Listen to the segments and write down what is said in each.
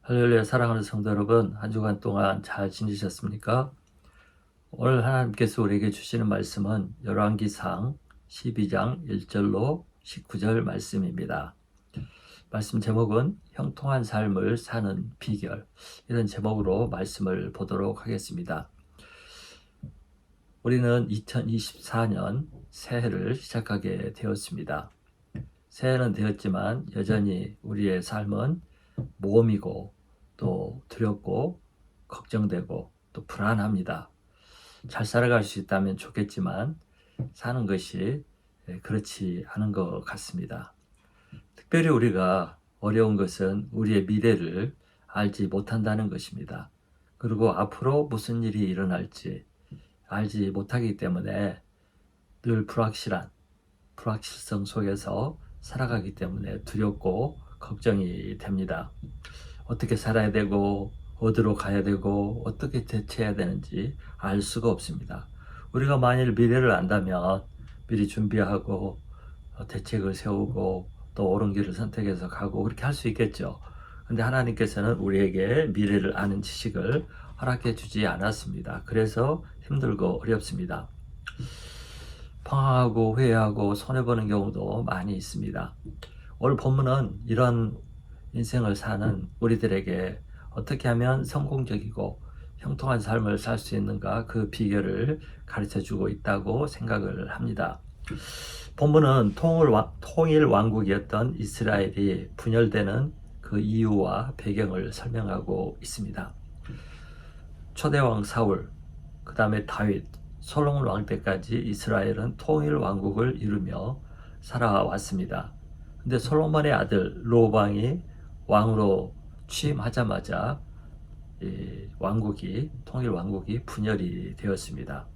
할렐루야. 사랑하는 성도 여러분, 한 주간 동안 잘 지내셨습니까? 오늘 하나님께서 우리에게 주시는 말씀은 열왕기상 12장 1절로 19절 말씀입니다. 말씀 제목은 형통한 삶을 사는 비결, 이런 제목으로 말씀을 보도록 하겠습니다. 우리는 2024년 새해를 시작하게 되었습니다. 새해는 되었지만 여전히 우리의 삶은 모험이고 또 두렵고 걱정되고 또 불안합니다. 잘 살아갈 수 있다면 좋겠지만 사는 것이 그렇지 않은 것 같습니다. 특별히 우리가 어려운 것은 우리의 미래를 알지 못한다는 것입니다. 그리고 앞으로 무슨 일이 일어날지 알지 못하기 때문에 늘 불확실성 속에서 살아가기 때문에 두렵고 걱정이 됩니다. 어떻게 살아야 되고 어디로 가야 되고 어떻게 대처해야 되는지 알 수가 없습니다. 우리가 만일 미래를 안다면 미리 준비하고 대책을 세우고 또 옳은 길을 선택해서 가고 그렇게 할 수 있겠죠. 근데 하나님께서는 우리에게 미래를 아는 지식을 허락해 주지 않았습니다. 그래서 힘들고 어렵습니다. 방황하고 회의하고 손해보는 경우도 많이 있습니다. 오늘 본문은 이런 인생을 사는 우리들에게 어떻게 하면 성공적이고 형통한 삶을 살 수 있는가, 그 비결을 가르쳐 주고 있다고 생각을 합니다. 본문은 통일 왕국이었던 이스라엘이 분열되는 그 이유와 배경을 설명하고 있습니다. 초대왕 사울, 그 다음에 다윗, 솔로몬 왕 때까지 이스라엘은 통일 왕국을 이루며 살아왔습니다. 근데 솔로몬의 아들 로방이 왕으로 취임하자마자 통일 왕국이 분열이 되었습니다.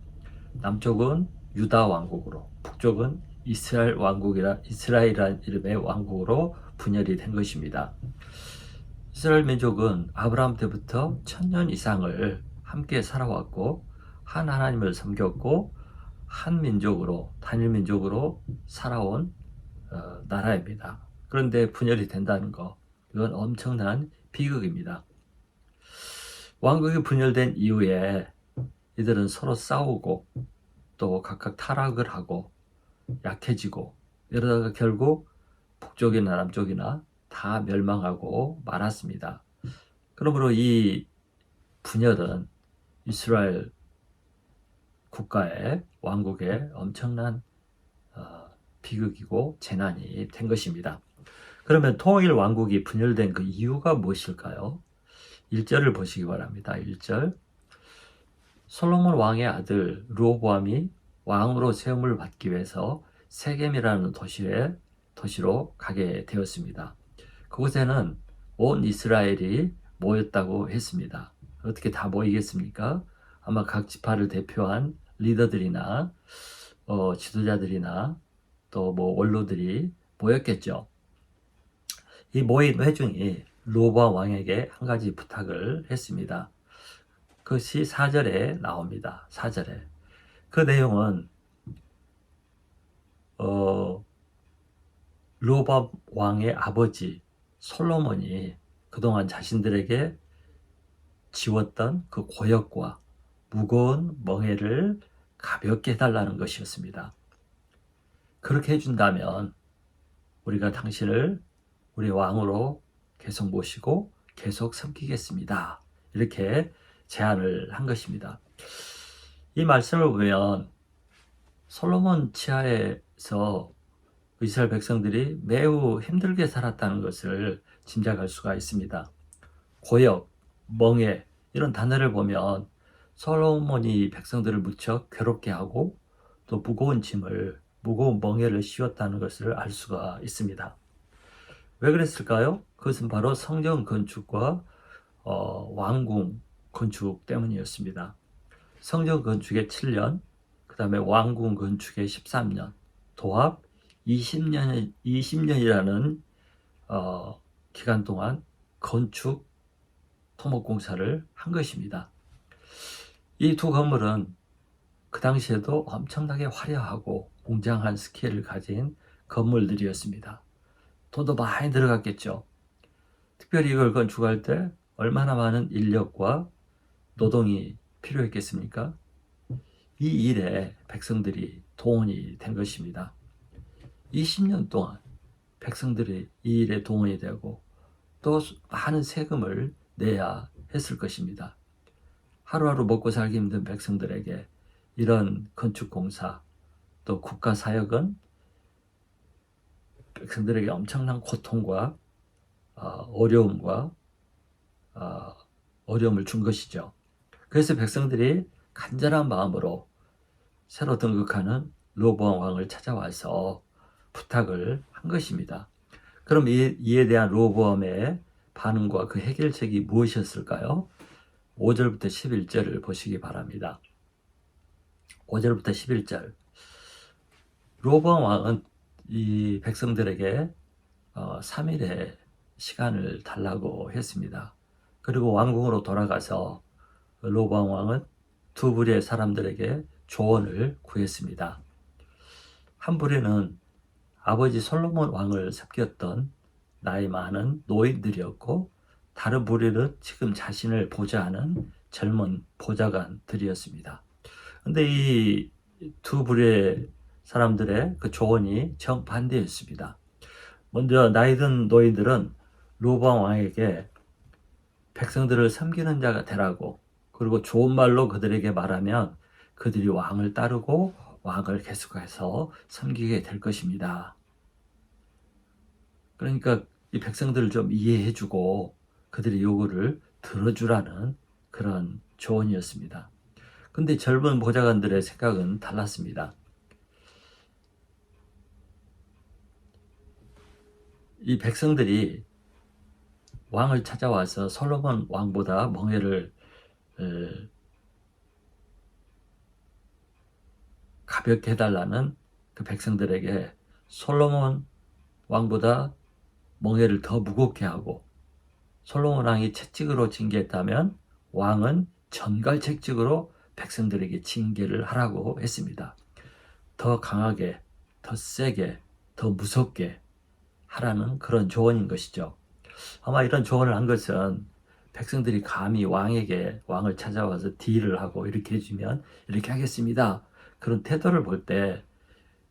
남쪽은 유다 왕국으로, 북쪽은 이스라엘이라는 이름의 왕국으로 분열이 된 것입니다. 이스라엘 민족은 아브라함 때부터 1000년 이상을 함께 살아왔고 한 하나님을 섬겼고 한 민족으로, 단일 민족으로 살아온 나라입니다. 그런데 분열이 된다는 거, 이건 엄청난 비극입니다. 왕국이 분열된 이후에 이들은 서로 싸우고 또 각각 타락을 하고 약해지고 이러다가 결국 북쪽이나 남쪽이나 다 멸망하고 말았습니다. 그러므로 이 분열은 이스라엘 국가의 왕국의 엄청난 비극이고 재난이 된 것입니다. 그러면 통일 왕국이 분열된 그 이유가 무엇일까요? 1절을 보시기 바랍니다. 1절. 솔로몬 왕의 아들 르호보암이 왕으로 세움을 받기 위해서 세겜이라는 도시로 가게 되었습니다. 그곳에는 온 이스라엘이 모였다고 했습니다. 어떻게 다 모이겠습니까? 아마 각 지파를 대표한 리더들이나 지도자들이나 또 뭐 원로들이 모였겠죠. 이 모인 회중이 르호보암 왕에게 한 가지 부탁을 했습니다. 그것이 4절에 나옵니다. 4절에. 그 내용은 르호보암 왕의 아버지 솔로몬이 그동안 자신들에게 지웠던 그 고역과 무거운 멍에를 가볍게 해달라는 것이었습니다. 그렇게 해준다면 우리가 당신을 우리 왕으로 계속 모시고 계속 섬기겠습니다. 이렇게 제안을 한 것입니다. 이 말씀을 보면 솔로몬 치하에서 이스라엘 백성들이 매우 힘들게 살았다는 것을 짐작할 수가 있습니다. 고역, 멍에 이런 단어를 보면 솔로몬이 백성들을 무척 괴롭게 하고 또 무거운 멍에를 씌웠다는 것을 알 수가 있습니다. 왜 그랬을까요? 그것은 바로 성전 건축과 왕궁 건축 때문이었습니다. 성전 건축에 7년, 그 다음에 왕궁 건축에 13년, 도합 20년이라는 기간 동안 건축 토목공사를 한 것입니다. 이 두 건물은 그 당시에도 엄청나게 화려하고 웅장한 스케일을 가진 건물들이었습니다. 돈도 많이 들어갔겠죠. 특별히 이걸 건축할 때 얼마나 많은 인력과 노동이 필요했겠습니까? 이 일에 백성들이 동원이 된 것입니다. 20년 동안 백성들이 이 일에 동원이 되고 또 많은 세금을 내야 했을 것입니다. 하루하루 먹고 살기 힘든 백성들에게 이런 건축공사 또 국가사역은 백성들에게 엄청난 고통과 어려움과 어려움을 준 것이죠. 그래서 백성들이 간절한 마음으로 새로 등극하는 로보암 왕을 찾아와서 부탁을 한 것입니다. 그럼 이에 대한 로보암의 반응과 그 해결책이 무엇이었을까요? 5절부터 11절을 보시기 바랍니다. 5절부터 11절. 로보암 왕은 이 백성들에게 3일의 시간을 달라고 했습니다. 그리고 왕궁으로 돌아가서 로보암 왕은 두 부류의 사람들에게 조언을 구했습니다. 한 부류는 아버지 솔로몬 왕을 섬겼던 나이 많은 노인들이었고, 다른 부류는 지금 자신을 보좌하는 젊은 보좌관들이었습니다. 근데 이 두 부류의 사람들의 그 조언이 정반대였습니다. 먼저 나이 든 노인들은 로보암 왕에게 백성들을 섬기는 자가 되라고, 그리고 좋은 말로 그들에게 말하면 그들이 왕을 따르고 왕을 계속해서 섬기게 될 것입니다. 그러니까 이 백성들을 좀 이해해주고 그들의 요구를 들어주라는 그런 조언이었습니다. 근데 젊은 보좌관들의 생각은 달랐습니다. 이 백성들이 왕을 찾아와서 솔로몬 왕보다 멍에를 가볍게 해달라는 그 백성들에게 솔로몬 왕보다 멍에를 더 무겁게 하고, 솔로몬 왕이 채찍으로 징계했다면 왕은 전갈 채찍으로 백성들에게 징계를 하라고 했습니다. 더 강하게, 더 세게, 더 무섭게 하라는 그런 조언인 것이죠. 아마 이런 조언을 한 것은 백성들이 감히 왕을 찾아와서 딜을 하고 이렇게 해주면 이렇게 하겠습니다, 그런 태도를 볼 때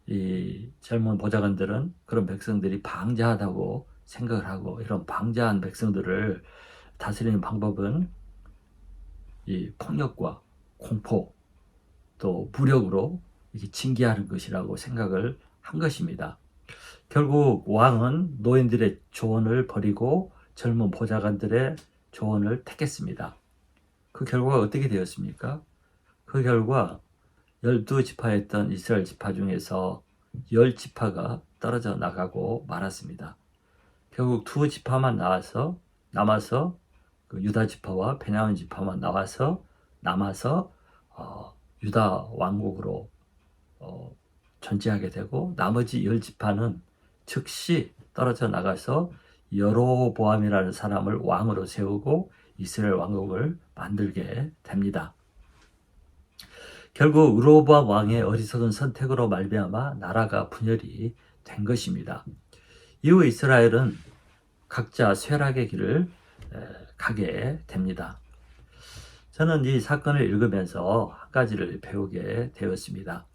이 젊은 보좌관들은 그런 백성들이 방자하다고 생각을 하고, 이런 방자한 백성들을 다스리는 방법은 이 폭력과 공포 또 무력으로 이렇게 징계하는 것이라고 생각을 한 것입니다. 결국 왕은 노인들의 조언을 버리고 젊은 보좌관들의 조언을 택했습니다. 그 결과가 어떻게 되었습니까? 그 결과 12지파였던 이스라엘 지파 중에서 10지파가 떨어져 나가고 말았습니다. 결국 두 지파만 남아서 그 유다 지파와 베냐민 지파만 남아서 유다 왕국으로 존재하게 되고, 나머지 10지파는 즉시 떨어져 나가서 여로보암이라는 사람을 왕으로 세우고 이스라엘 왕국을 만들게 됩니다. 결국 로보암 왕의 어리석은 선택으로 말미암아 나라가 분열이 된 것입니다. 이후 이스라엘은 각자 쇠락의 길을 가게 됩니다. 저는 이 사건을 읽으면서 한 가지를 배우게 되었습니다.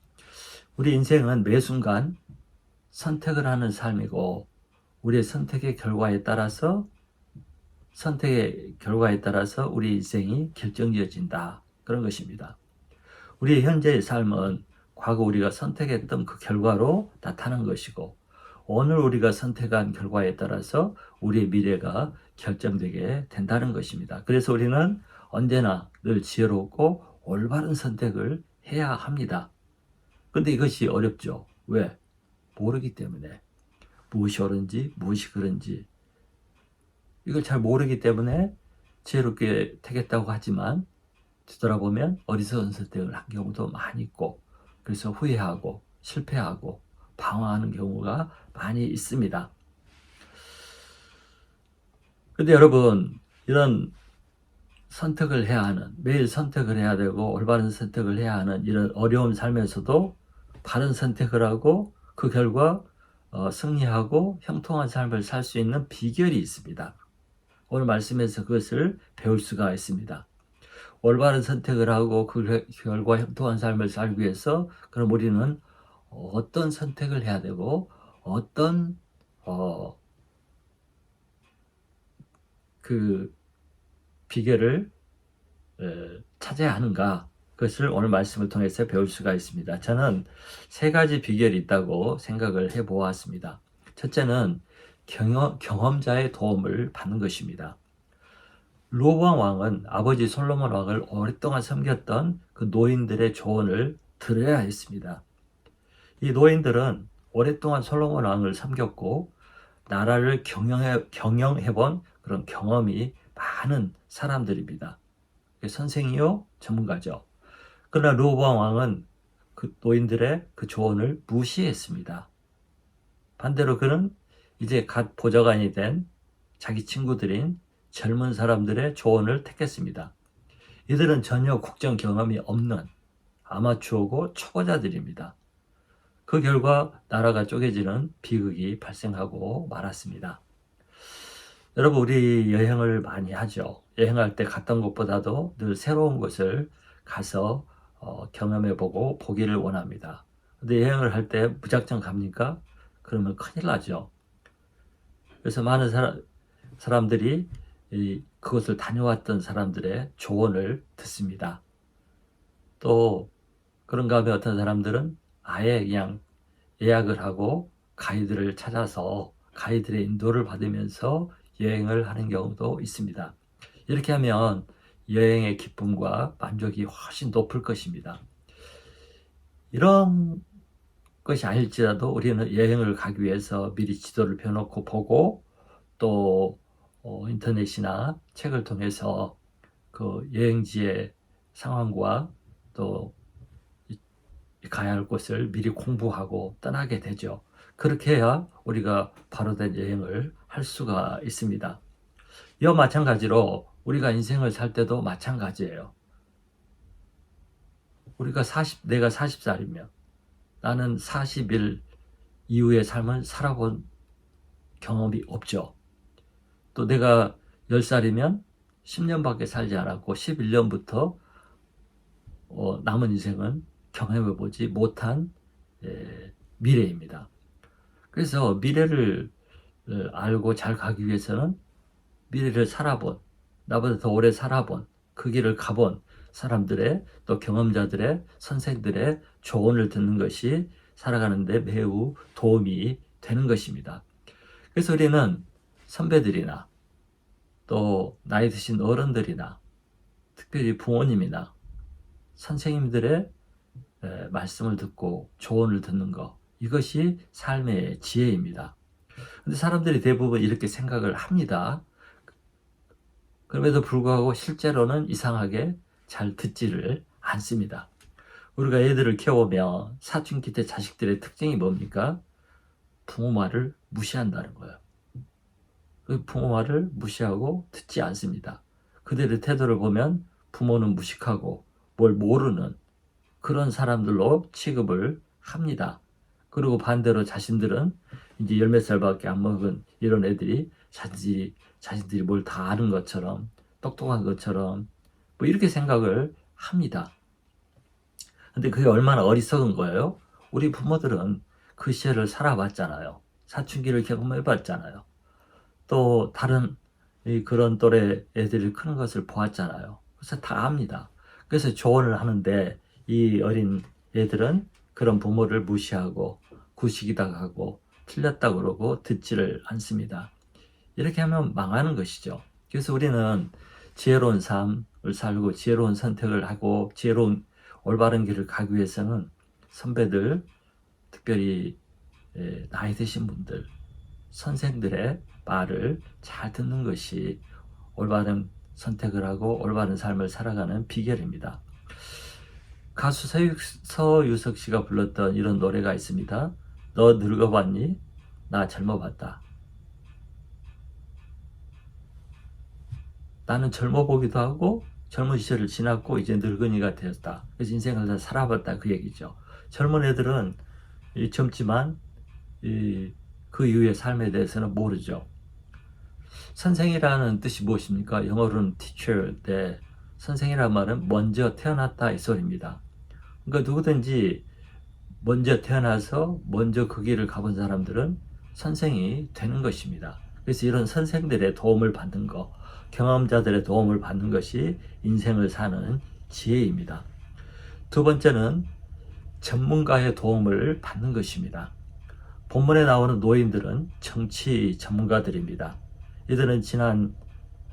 우리 인생은 매 순간 선택을 하는 삶이고, 우리의 선택의 결과에 따라서 우리 인생이 결정지어진다, 그런 것입니다. 우리의 현재의 삶은 과거 우리가 선택했던 그 결과로 나타난 것이고, 오늘 우리가 선택한 결과에 따라서 우리의 미래가 결정되게 된다는 것입니다. 그래서 우리는 언제나 늘 지혜롭고 올바른 선택을 해야 합니다. 그런데 이것이 어렵죠. 왜? 모르기 때문에. 무엇이 옳은지 무엇이 그른지 이걸 잘 모르기 때문에 지혜롭게 택했다고 하지만 뒤돌아보면 어리석은 선택을 한 경우도 많이 있고, 그래서 후회하고 실패하고 방황하는 경우가 많이 있습니다. 근데 여러분, 이런 선택을 해야 하는, 매일 선택을 해야 되고 올바른 선택을 해야 하는 이런 어려움 살면서도 바른 선택을 하고 그 결과 승리하고 형통한 삶을 살 수 있는 비결이 있습니다. 오늘 말씀에서 그것을 배울 수가 있습니다. 올바른 선택을 하고 그 결과 형통한 삶을 살기 위해서 그럼 우리는 어떤 선택을 해야 되고 어떤 그 비결을 찾아야 하는가, 그것을 오늘 말씀을 통해서 배울 수가 있습니다. 저는 세 가지 비결이 있다고 생각을 해보았습니다. 첫째는 경험자의 도움을 받는 것입니다. 르호보암 왕은 아버지 솔로몬 왕을 오랫동안 섬겼던 그 노인들의 조언을 들어야 했습니다. 이 노인들은 오랫동안 솔로몬 왕을 섬겼고 나라를 경영해본 그런 경험이 많은 사람들입니다. 선생이요, 전문가죠. 그러나 르호보암 왕은 그 노인들의 그 조언을 무시했습니다. 반대로 그는 이제 갓 보좌관이 된 자기 친구들인 젊은 사람들의 조언을 택했습니다. 이들은 전혀 국정 경험이 없는 아마추어고 초보자들입니다. 그 결과 나라가 쪼개지는 비극이 발생하고 말았습니다. 여러분, 우리 여행을 많이 하죠. 여행할 때 갔던 곳보다도 늘 새로운 곳을 가서 경험해보고 보기를 원합니다. 근데 여행을 할 때 무작정 갑니까? 그러면 큰일 나죠. 그래서 많은 사람들이 그곳을 다녀왔던 사람들의 조언을 듣습니다. 또 그런가 하면 어떤 사람들은 아예 그냥 예약을 하고 가이드를 찾아서 가이드의 인도를 받으면서 여행을 하는 경우도 있습니다. 이렇게 하면 여행의 기쁨과 만족이 훨씬 높을 것입니다. 이런 것이 아닐지라도 우리는 여행을 가기 위해서 미리 지도를 펴놓고 보고 또 인터넷이나 책을 통해서 그 여행지의 상황과 또 가야 할 곳을 미리 공부하고 떠나게 되죠. 그렇게 해야 우리가 바로 된 여행을 할 수가 있습니다. 이와 마찬가지로 우리가 인생을 살 때도 마찬가지예요. 내가 40살이면 나는 40일 이후의 삶을 살아본 경험이 없죠. 또 내가 10살이면 10년밖에 살지 않았고 11년부터 남은 인생은 경험해보지 못한 미래입니다. 그래서 미래를 알고 잘 가기 위해서는 미래를 살아본, 나보다 더 오래 살아본, 그 길을 가본 사람들의 또 경험자들의 선생들의 조언을 듣는 것이 살아가는데 매우 도움이 되는 것입니다. 그래서 우리는 선배들이나 또 나이 드신 어른들이나 특별히 부모님이나 선생님들의 말씀을 듣고 조언을 듣는 것, 이것이 삶의 지혜입니다. 근데 사람들이 대부분 이렇게 생각을 합니다. 그럼에도 불구하고 실제로는 이상하게 잘 듣지를 않습니다. 우리가 애들을 키워보면 사춘기 때 자식들의 특징이 뭡니까? 부모 말을 무시한다는 거예요. 그 부모 말을 무시하고 듣지 않습니다. 그들의 태도를 보면 부모는 무식하고 뭘 모르는 그런 사람들로 취급을 합니다. 그리고 반대로 자신들은 이제 열 몇 살밖에 안 먹은 이런 애들이 자신들이 뭘 다 아는 것처럼 똑똑한 것처럼 뭐 이렇게 생각을 합니다. 근데 그게 얼마나 어리석은 거예요? 우리 부모들은 그 시절을 살아봤잖아요. 사춘기를 경험해봤잖아요. 또 다른 그런 또래 애들이 크는 것을 보았잖아요. 그래서 다 압니다. 그래서 조언을 하는데 이 어린 애들은 그런 부모를 무시하고 구식이다 하고 틀렸다 그러고 듣지를 않습니다. 이렇게 하면 망하는 것이죠. 그래서 우리는 지혜로운 삶을 살고 지혜로운 선택을 하고 지혜로운 올바른 길을 가기 위해서는 선배들, 특별히 나이 드신 분들, 선생들의 말을 잘 듣는 것이 올바른 선택을 하고 올바른 삶을 살아가는 비결입니다. 가수 서유석 씨가 불렀던 이런 노래가 있습니다. 너 늙어봤니? 나 젊어봤다. 나는 젊어보기도 하고 젊은 시절을 지났고 이제 늙은이가 되었다. 그래서 인생을 다 살아봤다, 그 얘기죠. 젊은 애들은 젊지만 그 이후의 삶에 대해서는 모르죠. 선생이라는 뜻이 무엇입니까? 영어로는 teacher인데 선생이란 말은 먼저 태어났다 이 소리입니다. 그러니까 누구든지 먼저 태어나서 먼저 그 길을 가본 사람들은 선생이 되는 것입니다. 그래서 이런 선생들의 도움을 받는 것, 경험자들의 도움을 받는 것이 인생을 사는 지혜입니다. 두 번째는 전문가의 도움을 받는 것입니다. 본문에 나오는 노인들은 정치 전문가들입니다. 이들은 지난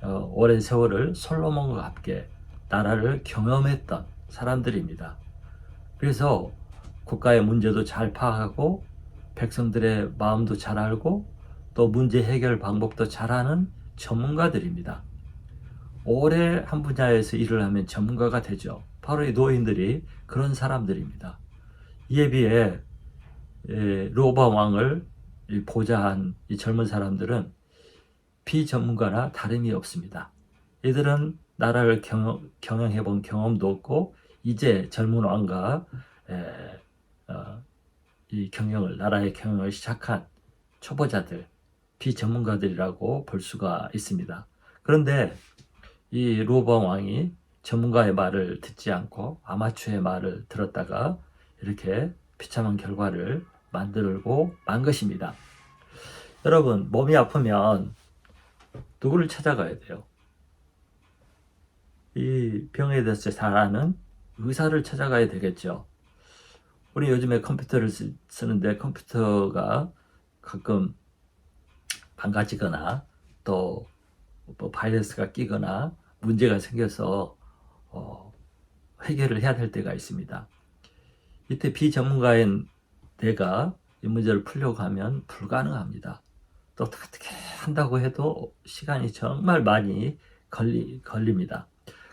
오랜 세월을 솔로몬과 함께 나라를 경험했던 사람들입니다. 그래서 국가의 문제도 잘 파악하고 백성들의 마음도 잘 알고 또 문제 해결 방법도 잘 아는 전문가들입니다. 오래 한 분야에서 일을 하면 전문가가 되죠. 바로 이 노인들이 그런 사람들입니다. 이에 비해 로보암 왕을 보좌한 이 젊은 사람들은 비전문가나 다름이 없습니다. 이들은 나라를 경영해 본 경험도 없고 이제 젊은 왕과 이 나라의 경영을 시작한 초보자들, 비전문가들이라고 볼 수가 있습니다. 그런데 이 로보암 왕이 전문가의 말을 듣지 않고 아마추어의 말을 들었다가 이렇게 비참한 결과를 만들고 만 것입니다. 여러분, 몸이 아프면 누구를 찾아가야 돼요? 이 병에 대해서 잘 아는 의사를 찾아가야 되겠죠. 우리 요즘에 컴퓨터를 쓰는데 컴퓨터가 가끔 망가지거나 또 뭐 바이러스가 끼거나 문제가 생겨서 해결을 해야 될 때가 있습니다. 이때 비전문가인 내가 이 문제를 풀려고 하면 불가능합니다. 또 어떻게 한다고 해도 시간이 정말 많이 걸립니다.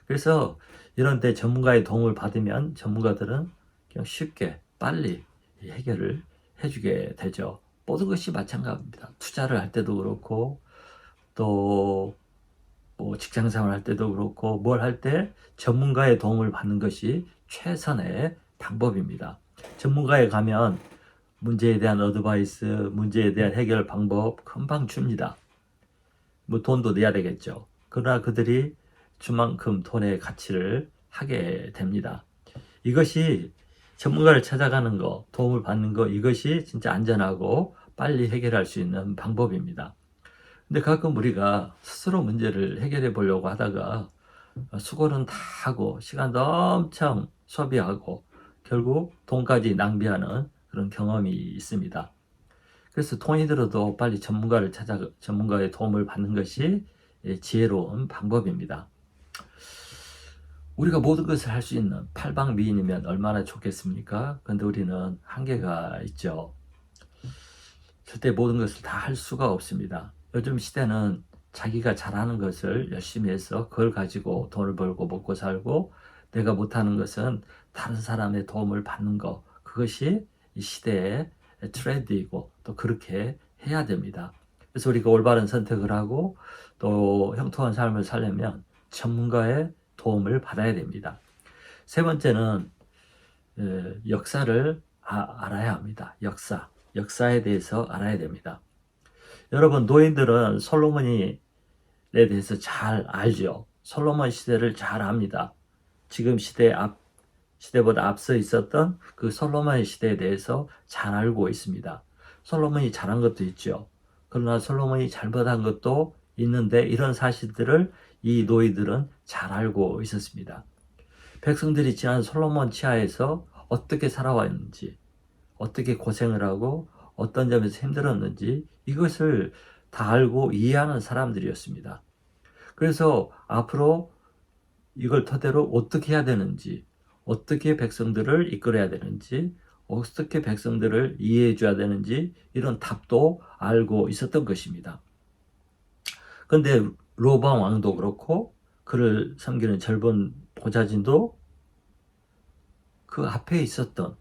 그래서 이런 때 전문가의 도움을 받으면 전문가들은 그냥 쉽게 빨리 해결을 해주게 되죠. 모든 것이 마찬가지입니다. 투자를 할 때도 그렇고 또 뭐 직장 생활 할 때도 그렇고 뭘 할 때 전문가의 도움을 받는 것이 최선의 방법입니다. 전문가에 가면 문제에 대한 어드바이스, 문제에 대한 해결 방법 금방 줍니다. 뭐 돈도 내야 되겠죠. 그러나 그들이 준 만큼 돈의 가치를 하게 됩니다. 이것이 전문가를 찾아가는 거, 도움을 받는 거, 이것이 진짜 안전하고 빨리 해결할 수 있는 방법입니다. 근데 가끔 우리가 스스로 문제를 해결해 보려고 하다가 수고는 다 하고 시간도 엄청 소비하고 결국 돈까지 낭비하는 그런 경험이 있습니다. 그래서 돈이 들어도 빨리 전문가의 도움을 받는 것이 지혜로운 방법입니다. 우리가 모든 것을 할 수 있는 팔방미인이면 얼마나 좋겠습니까? 그런데 우리는 한계가 있죠. 절대 모든 것을 다 할 수가 없습니다. 요즘 시대는 자기가 잘하는 것을 열심히 해서 그걸 가지고 돈을 벌고 먹고 살고 내가 못하는 것은 다른 사람의 도움을 받는 것, 그것이 이 시대의 트렌드이고 또 그렇게 해야 됩니다. 그래서 우리가 올바른 선택을 하고 또 형통한 삶을 살려면 전문가의 도움을 받아야 됩니다. 세 번째는 역사를 알아야 합니다. 역사에 대해서 알아야 됩니다. 여러분, 노인들은 솔로몬에 대해서 잘 알죠. 솔로몬 시대를 잘 압니다. 지금 시대보다 앞서 있었던 그 솔로몬의 시대에 대해서 잘 알고 있습니다. 솔로몬이 잘한 것도 있죠. 그러나 솔로몬이 잘못한 것도 있는데 이런 사실들을 이 노인들은 잘 알고 있었습니다. 백성들이 지난 솔로몬 치하에서 어떻게 살아왔는지, 어떻게 고생을 하고 어떤 점에서 힘들었는지 이것을 다 알고 이해하는 사람들이었습니다. 그래서 앞으로 이걸 토대로 어떻게 해야 되는지, 어떻게 백성들을 이끌어야 되는지, 어떻게 백성들을 이해해 줘야 되는지 이런 답도 알고 있었던 것입니다. 그런데 로보암 왕도 그렇고 그를 섬기는 젊은 보좌진도 그 앞에 있었던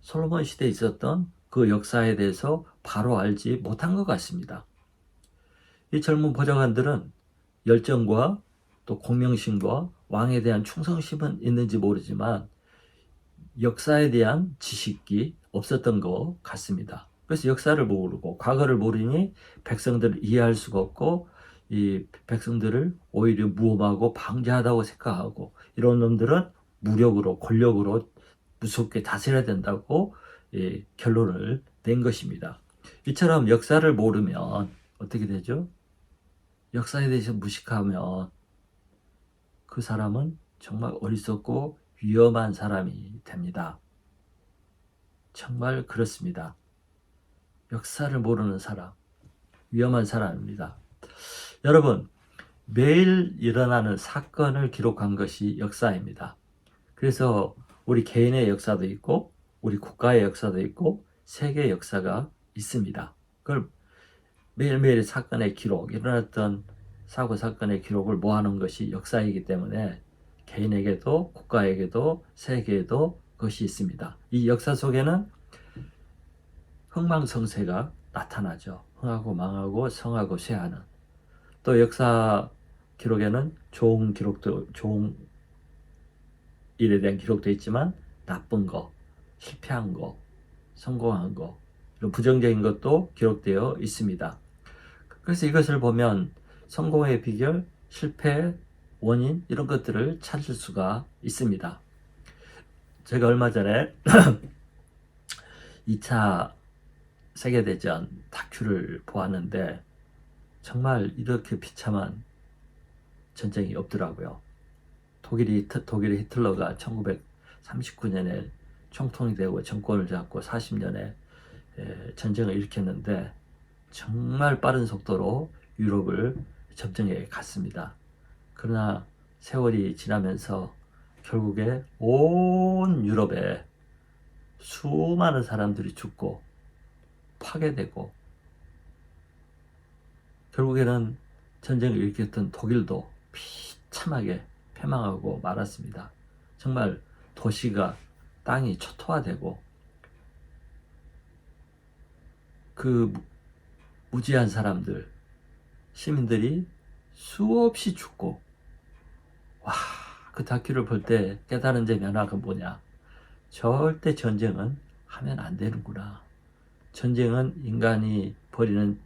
솔로몬 시대에 있었던 그 역사에 대해서 바로 알지 못한 것 같습니다. 이 젊은 보좌관들은 열정과 또 공명심과 왕에 대한 충성심은 있는지 모르지만 역사에 대한 지식이 없었던 것 같습니다. 그래서 역사를 모르고 과거를 모르니 백성들을 이해할 수가 없고 이 백성들을 오히려 무험하고 방자하다고 생각하고 이런 놈들은 무력으로 권력으로 무섭게 다스려야 된다고 결론을 낸 것입니다. 이처럼 역사를 모르면 어떻게 되죠? 역사에 대해서 무식하면 그 사람은 정말 어리석고 위험한 사람이 됩니다. 정말 그렇습니다. 역사를 모르는 사람, 위험한 사람입니다. 여러분, 매일 일어나는 사건을 기록한 것이 역사입니다. 그래서 우리 개인의 역사도 있고 우리 국가의 역사도 있고 세계의 역사가 있습니다. 그걸 매일매일 사건의 기록, 일어났던 사고 사건의 기록을 모아놓은 것이 역사이기 때문에 개인에게도 국가에게도 세계에도 그것이 있습니다. 이 역사 속에는 흥망성쇠가 나타나죠. 흥하고 망하고 성하고 쇠하는. 또 역사 기록에는 좋은 기록도, 좋은 일에 대한 기록도 있지만 나쁜 거, 실패한 거, 성공한 거, 이런 부정적인 것도 기록되어 있습니다. 그래서 이것을 보면 성공의 비결, 실패의 원인 이런 것들을 찾을 수가 있습니다. 제가 얼마 전에 2차 세계대전 다큐를 보았는데 정말 이렇게 비참한 전쟁이 없더라고요. 독일의 히틀러가 1939년에 총통이 되고 정권을 잡고 40년에 전쟁을 일으켰는데 정말 빠른 속도로 유럽을 점령해 갔습니다. 그러나 세월이 지나면서 결국에 온 유럽에 수많은 사람들이 죽고 파괴되고 결국에는 전쟁을 일으켰던 독일도 비참하게 패망하고 말았습니다. 정말 도시가 땅이 초토화되고 그 무지한 사람들, 시민들이 수없이 죽고 와, 그 다큐를 볼 때 깨달은 점 하나가 뭐냐? 절대 전쟁은 하면 안 되는구나. 전쟁은 인간이 벌이는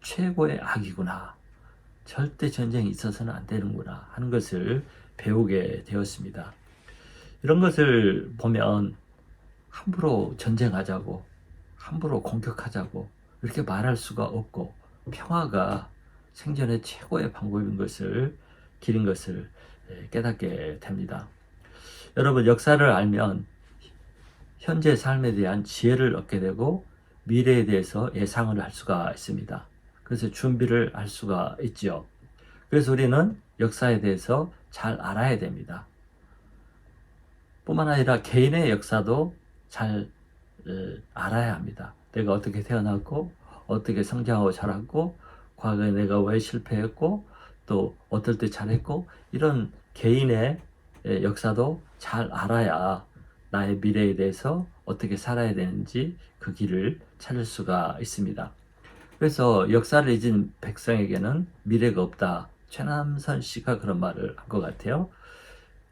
최고의 악이구나. 절대 전쟁이 있어서는 안 되는구나 하는 것을 배우게 되었습니다. 이런 것을 보면 함부로 전쟁하자고, 함부로 공격하자고 이렇게 말할 수가 없고 평화가 생존의 최고의 방법인 것을 길인 것을 깨닫게 됩니다. 여러분, 역사를 알면 현재 삶에 대한 지혜를 얻게 되고 미래에 대해서 예상을 할 수가 있습니다. 그래서 준비를 할 수가 있죠. 그래서 우리는 역사에 대해서 잘 알아야 됩니다. 뿐만 아니라 개인의 역사도 잘 알아야 합니다. 내가 어떻게 태어났고 어떻게 성장하고 자랐고 과거에 내가 왜 실패했고 또 어떨 때 잘했고 이런 개인의 역사도 잘 알아야 나의 미래에 대해서 어떻게 살아야 되는지 그 길을 찾을 수가 있습니다. 그래서 역사를 잊은 백성에게는 미래가 없다. 최남선 씨가 그런 말을 한 것 같아요.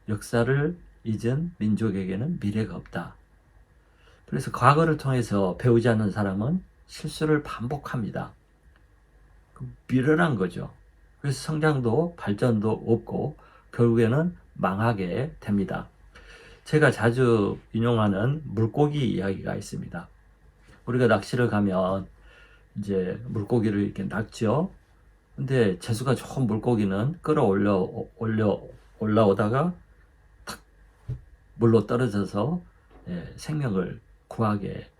역사를 잊은 민족에게는 미래가 없다. 그래서 과거를 통해서 배우지 않는 사람은 실수를 반복합니다. 미련한 거죠. 그래서 성장도 발전도 없고 결국에는 망하게 됩니다. 제가 자주 인용하는 물고기 이야기가 있습니다. 우리가 낚시를 가면 이제 물고기를 이렇게 낚죠. 근데 재수가 좋은 물고기는 올라오다가 탁 물로 떨어져서 생명을 구하게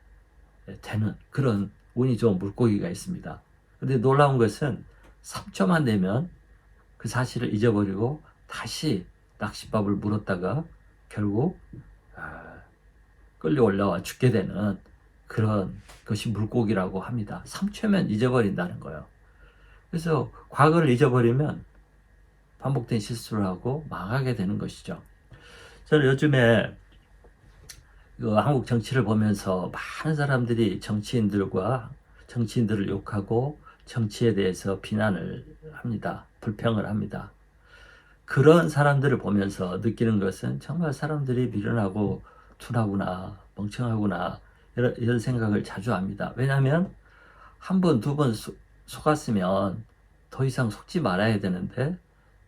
되는 그런 운이 좋은 물고기가 있습니다. 근데 놀라운 것은 3초만 되면 그 사실을 잊어버리고 다시 낚싯밥을 물었다가 결국 끌려 올라와 죽게 되는 그런 것이 물고기라고 합니다. 3초면 잊어버린다는 거예요. 그래서 과거를 잊어버리면 반복된 실수를 하고 망하게 되는 것이죠. 저는 요즘에 한국 정치를 보면서 많은 사람들이 정치인들을 욕하고 정치에 대해서 비난을 합니다. 불평을 합니다. 그런 사람들을 보면서 느끼는 것은 정말 사람들이 미련하고 둔하구나, 멍청하구나 이런 생각을 자주 합니다. 왜냐하면 한 번, 두 번 속았으면 더 이상 속지 말아야 되는데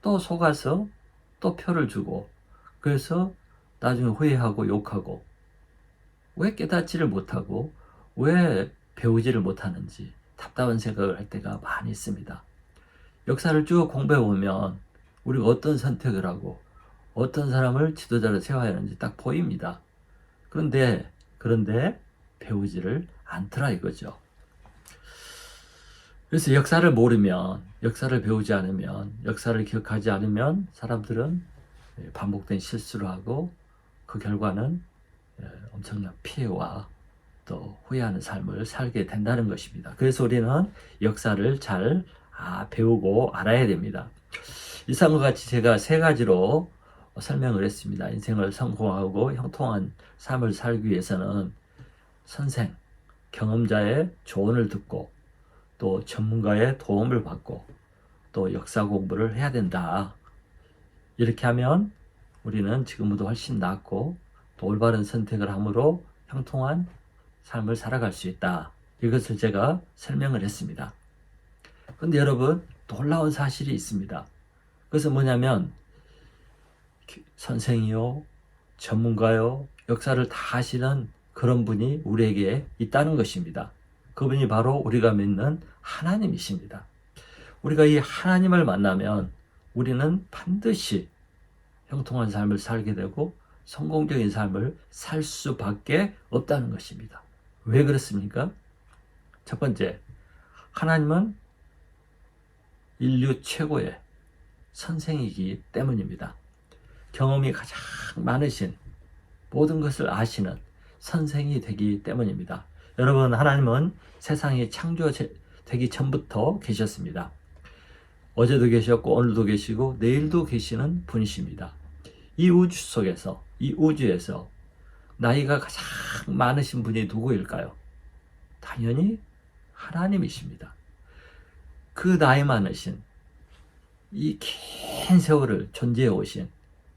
또 속아서 또 표를 주고, 그래서 나중에 후회하고 욕하고, 왜 깨닫지를 못하고 왜 배우지를 못하는지 답답한 생각을 할 때가 많이 있습니다. 역사를 쭉 공부해 보면 우리가 어떤 선택을 하고 어떤 사람을 지도자로 세워야 하는지 딱 보입니다. 그런데 배우지를 않더라 이거죠. 그래서 역사를 모르면, 역사를 배우지 않으면, 역사를 기억하지 않으면 사람들은 반복된 실수를 하고 그 결과는 엄청난 피해와 또 후회하는 삶을 살게 된다는 것입니다. 그래서 우리는 역사를 잘 배우고 알아야 됩니다. 이상과 같이 제가 세 가지로 설명을 했습니다. 인생을 성공하고 형통한 삶을 살기 위해서는 선생, 경험자의 조언을 듣고 또 전문가의 도움을 받고 또 역사 공부를 해야 된다. 이렇게 하면 우리는 지금보다 훨씬 낫고 또 올바른 선택을 함으로 형통한 삶을 살아갈 수 있다. 이것을 제가 설명을 했습니다. 그런데 여러분, 놀라운 사실이 있습니다. 그것은 뭐냐면 선생이요, 전문가요, 역사를 다 아시는 그런 분이 우리에게 있다는 것입니다. 그분이 바로 우리가 믿는 하나님이십니다. 우리가 이 하나님을 만나면 우리는 반드시 형통한 삶을 살게 되고 성공적인 삶을 살 수밖에 없다는 것입니다. 왜 그렇습니까? 첫 번째, 하나님은 인류 최고의 선생이기 때문입니다. 경험이 가장 많으신, 모든 것을 아시는 선생이 되기 때문입니다. 여러분, 하나님은 세상이 창조되기 전부터 계셨습니다. 어제도 계셨고 오늘도 계시고 내일도 계시는 분이십니다. 이 우주 속에서, 이 우주에서 나이가 가장 많으신 분이 누구일까요? 당연히 하나님이십니다. 그 나이 많으신, 이 긴 세월을 존재해 오신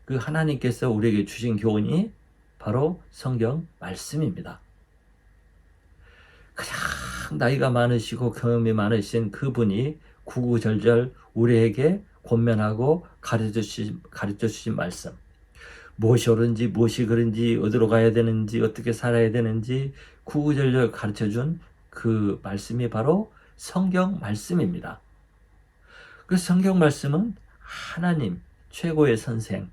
그 하나님께서 우리에게 주신 교훈이 바로 성경 말씀입니다. 가장 나이가 많으시고 경험이 많으신 그분이 구구절절 우리에게 권면하고 가르쳐 주신 말씀, 무엇이 옳은지 무엇이 그른지 어디로 가야 되는지 어떻게 살아야 되는지 구구절절 가르쳐 준 그 말씀이 바로 성경 말씀입니다. 그 성경 말씀은 하나님 최고의 선생,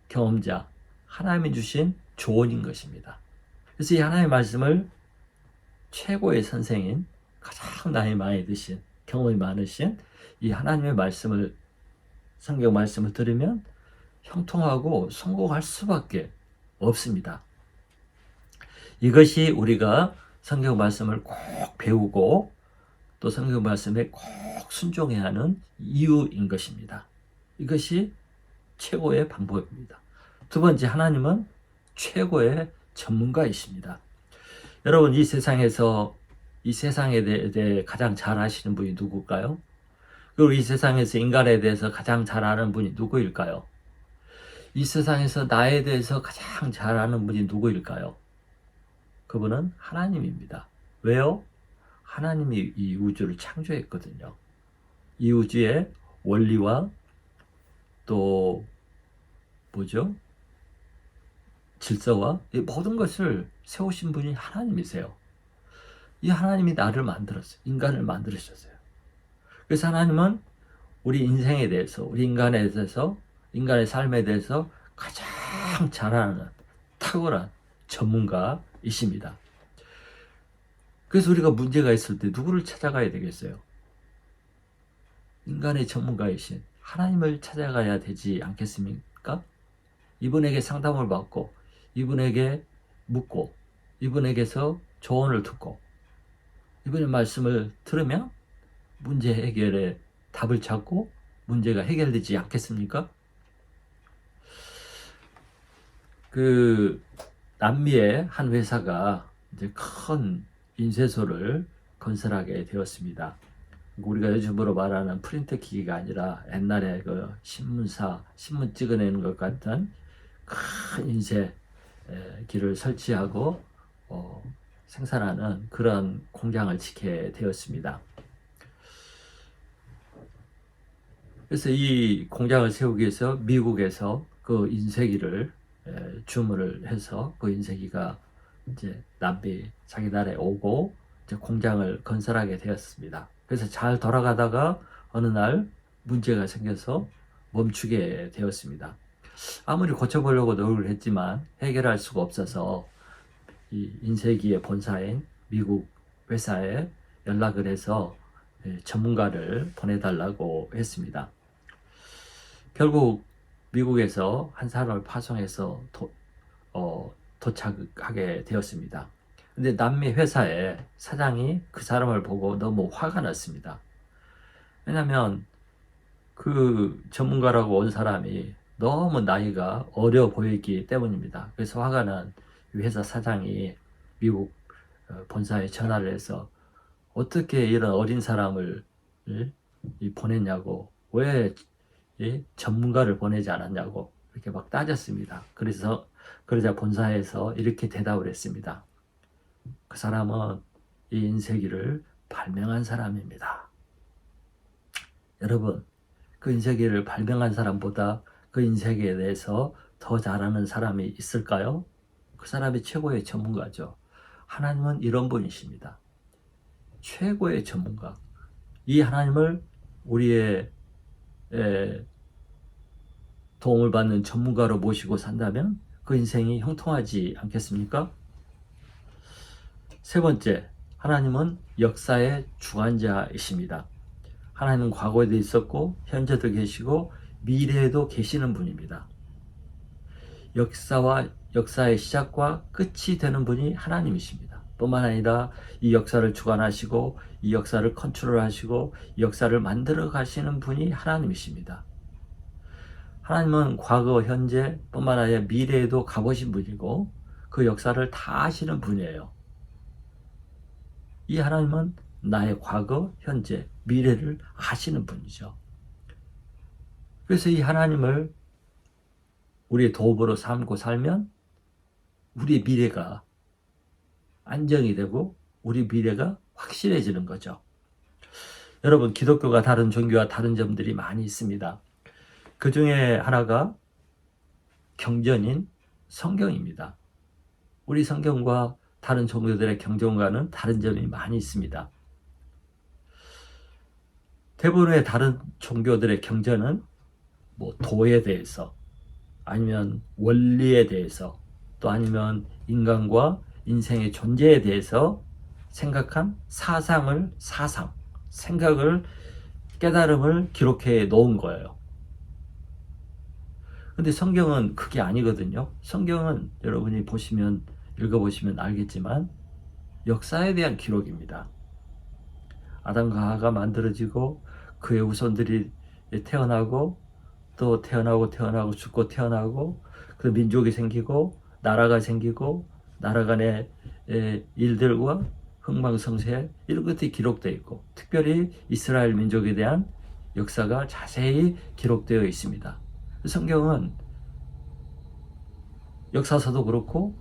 경험자, 하나님이 주신 조언인 것입니다. 그래서 이 하나님의 말씀을 최고의 선생인, 가장 나이 많이 드신, 경험이 많으신 이 하나님의 말씀을, 성경 말씀을 들으면 형통하고 성공할 수밖에 없습니다. 이것이 우리가 성경 말씀을 꼭 배우고 또 성경 말씀에 꼭 순종해야 하는 이유인 것입니다. 이것이 최고의 방법입니다. 두 번째, 하나님은 최고의 전문가이십니다. 여러분, 이 세상에서 이 세상에 대해 가장 잘 아시는 분이 누굴까요? 그리고 이 세상에서 인간에 대해서 가장 잘 아는 분이 누구일까요? 이 세상에서 나에 대해서 가장 잘 아는 분이 누구일까요? 그분은 하나님입니다. 왜요? 하나님이 이 우주를 창조했거든요. 이 우주의 원리와 또 질서와 이 모든 것을 세우신 분이 하나님이세요. 이 하나님이 나를 만들었어요. 인간을 만들으셨어요. 그래서 하나님은 우리 인생에 대해서, 우리 인간에 대해서, 인간의 삶에 대해서 가장 잘 아는 탁월한 전문가이십니다. 그래서 우리가 문제가 있을 때 누구를 찾아가야 되겠어요? 인간의 전문가이신 하나님을 찾아가야 되지 않겠습니까? 이분에게 상담을 받고, 이분에게 묻고, 이분에게서 조언을 듣고, 이분의 말씀을 들으면 문제 해결에 답을 찾고 문제가 해결되지 않겠습니까? 그 남미의 한 회사가 이제 큰 인쇄소를 건설하게 되었습니다. 우리가 요즘으로 말하는 프린터 기기가 아니라 옛날에 그 신문 찍어내는 것 같은 큰 인쇄기를 설치하고 생산하는 그런 공장을 짓게 되었습니다. 그래서 이 공장을 세우기 위해서 미국에서 그 인쇄기를 주문을 해서 그 인쇄기가 이제 남미 자기 나라에 오고 이제 공장을 건설하게 되었습니다. 그래서 잘 돌아가다가 어느 날 문제가 생겨서 멈추게 되었습니다. 아무리 고쳐보려고 노력을 했지만 해결할 수가 없어서 이 인쇄기의 본사인 미국 회사에 연락을 해서 전문가를 보내달라고 했습니다. 결국 미국에서 한 사람을 파송해서 도착하게 되었습니다. 근데 남미 회사의 사장이 그 사람을 보고 너무 화가 났습니다. 왜냐하면 그 전문가라고 온 사람이 너무 나이가 어려 보였기 때문입니다. 그래서 화가 난 회사 사장이 미국 본사에 전화를 해서 어떻게 이런 어린 사람을 보냈냐고, 왜 전문가를 보내지 않았냐고 이렇게 막 따졌습니다. 그러자 본사에서 이렇게 대답을 했습니다. 그 사람은 이 인쇄기를 발명한 사람입니다. 여러분, 그 인쇄기를 발명한 사람보다 그 인쇄기에 대해서 더 잘하는 사람이 있을까요? 그 사람이 최고의 전문가죠. 하나님은 이런 분이십니다. 최고의 전문가. 이 하나님을 우리의 도움을 받는 전문가로 모시고 산다면 그 인생이 형통하지 않겠습니까? 세 번째, 하나님은 역사의 주관자이십니다. 하나님은 과거에도 있었고 현재도 계시고 미래에도 계시는 분입니다. 역사의 시작과 끝이 되는 분이 하나님이십니다. 뿐만 아니라 이 역사를 주관하시고 이 역사를 컨트롤하시고 이 역사를 만들어 가시는 분이 하나님이십니다. 하나님은 과거, 현재 뿐만 아니라 미래에도 가보신 분이고 그 역사를 다 아시는 분이에요. 이 하나님은 나의 과거, 현재, 미래를 아시는 분이죠. 그래서 이 하나님을 우리의 도움으로 삼고 살면 우리의 미래가 안정이 되고 우리 미래가 확실해지는 거죠. 여러분, 기독교가 다른 종교와 다른 점들이 많이 있습니다. 그 중에 하나가 경전인 성경입니다. 우리 성경과 다른 종교들의 경전과는 다른 점이 많이 있습니다. 대부분의 다른 종교들의 경전은 도에 대해서, 아니면 원리에 대해서, 또 아니면 인간과 인생의 존재에 대해서 생각한 생각을, 깨달음을 기록해 놓은 거예요. 근데 성경은 그게 아니거든요. 성경은 여러분이 읽어보시면 알겠지만 역사에 대한 기록입니다. 아담과 하와가 만들어지고 그의 후손들이 태어나고 또 태어나고 죽고 태어나고 그 민족이 생기고 나라가 생기고 나라 간의 일들과 흥망성쇠 이런 것들이 기록되어 있고, 특별히 이스라엘 민족에 대한 역사가 자세히 기록되어 있습니다. 성경은 역사서도 그렇고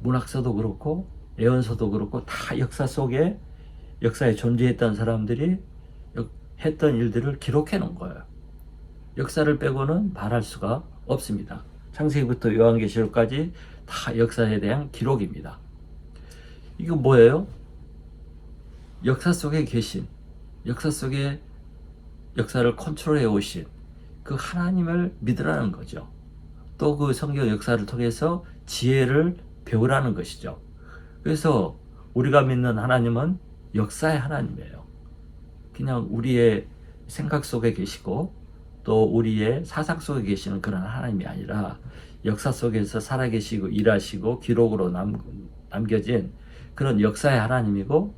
문학서도 그렇고 예언서도 그렇고 다 역사에 존재했던 사람들이 했던 일들을 기록해 놓은 거예요. 역사를 빼고는 말할 수가 없습니다. 창세기부터 요한계시록까지 다 역사에 대한 기록입니다. 이건 뭐예요? 역사 속에 계신, 역사 속에 역사를 컨트롤해 오신 그 하나님을 믿으라는 거죠. 또 그 성경 역사를 통해서 지혜를 배우라는 것이죠. 그래서 우리가 믿는 하나님은 역사의 하나님이에요. 그냥 우리의 생각 속에 계시고 또 우리의 사상 속에 계시는 그런 하나님이 아니라 역사 속에서 살아계시고 일하시고 기록으로 남겨진 그런 역사의 하나님이고,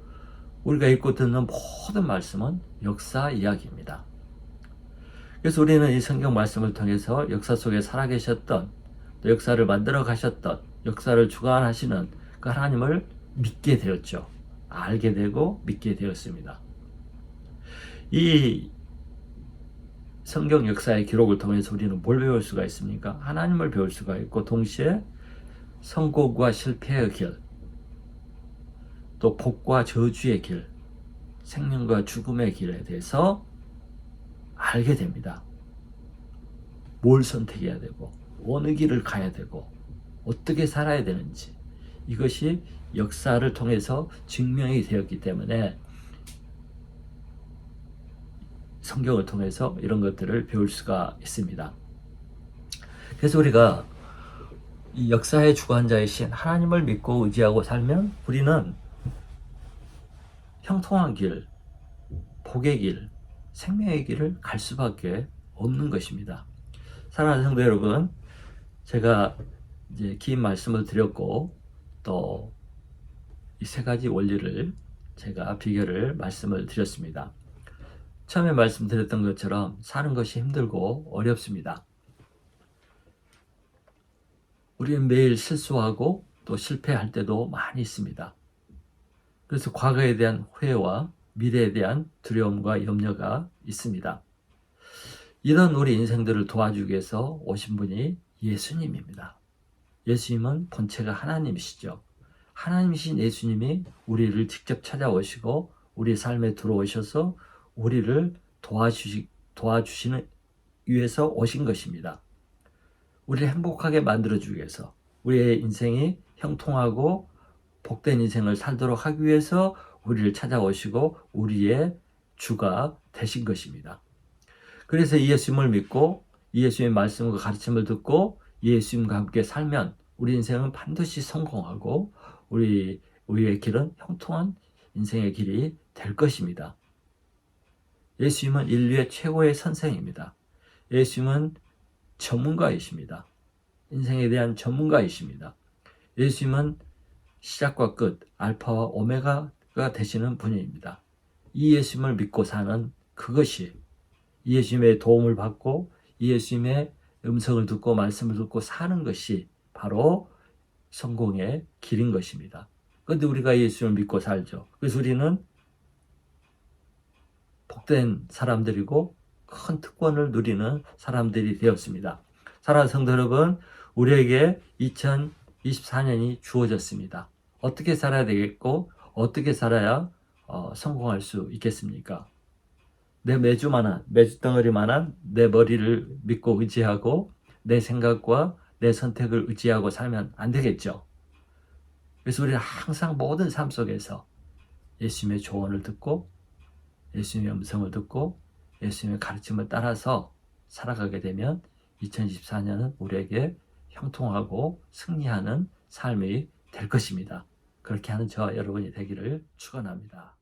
우리가 읽고 듣는 모든 말씀은 역사 이야기입니다. 그래서 우리는 이 성경 말씀을 통해서 역사 속에 살아계셨던, 또 역사를 만들어 가셨던, 역사를 주관하시는 그 하나님을 믿게 되었죠. 알게 되고 믿게 되었습니다. 이 성경 역사의 기록을 통해서 우리는 뭘 배울 수가 있습니까? 하나님을 배울 수가 있고, 동시에 성공과 실패의 길, 또 복과 저주의 길, 생명과 죽음의 길에 대해서 알게 됩니다. 뭘 선택해야 되고 어느 길을 가야 되고 어떻게 살아야 되는지 이것이 역사를 통해서 증명이 되었기 때문에 성경을 통해서 이런 것들을 배울 수가 있습니다. 그래서 우리가 이 역사의 주관자이신 하나님을 믿고 의지하고 살면 우리는 형통한 길, 복의 길, 생명의 길을 갈 수밖에 없는 것입니다. 사랑하는 성도 여러분, 제가 이제 긴 말씀을 드렸고 또 이 세 가지 원리를 제가 비결을 말씀을 드렸습니다. 처음에 말씀드렸던 것처럼 사는 것이 힘들고 어렵습니다. 우리는 매일 실수하고 또 실패할 때도 많이 있습니다. 그래서 과거에 대한 후회와 미래에 대한 두려움과 염려가 있습니다. 이런 우리 인생들을 도와주기 위해서 오신 분이 예수님입니다. 예수님은 본체가 하나님이시죠. 하나님이신 예수님이 우리를 직접 찾아오시고 우리 삶에 들어오셔서 우리를 도와주시는 위해서 오신 것입니다. 우리를 행복하게 만들어주기 위해서 우리의 인생이 형통하고 복된 인생을 살도록 하기 위해서 우리를 찾아오시고 우리의 주가 되신 것입니다. 그래서 이 예수님을 믿고 이 예수님의 말씀과 가르침을 듣고 예수님과 함께 살면 우리 인생은 반드시 성공하고 우리의 길은 형통한 인생의 길이 될 것입니다. 예수님은 인류의 최고의 선생입니다. 예수님은 전문가이십니다. 인생에 대한 전문가이십니다. 예수님은 시작과 끝, 알파와 오메가가 되시는 분입니다. 이 예수님을 믿고 사는 그것이 이 예수님의 도움을 받고 이 예수님의 음성을 듣고 말씀을 듣고 사는 것이 바로 성공의 길인 것입니다. 그런데 우리가 예수님을 믿고 살죠. 그래서 우리는 복된 사람들이고 큰 특권을 누리는 사람들이 되었습니다. 사랑하는 성도 여러분, 우리에게 2024년이 주어졌습니다. 어떻게 살아야 되겠고 어떻게 살아야 성공할 수 있겠습니까? 내 메주덩어리만한 내 머리를 믿고 의지하고 내 생각과 내 선택을 의지하고 살면 안 되겠죠. 그래서 우리는 항상 모든 삶 속에서 예수님의 조언을 듣고 예수님의 음성을 듣고 예수님의 가르침을 따라서 살아가게 되면 2024년은 우리에게 형통하고 승리하는 삶이 될 것입니다. 그렇게 하는 저와 여러분이 되기를 축원합니다.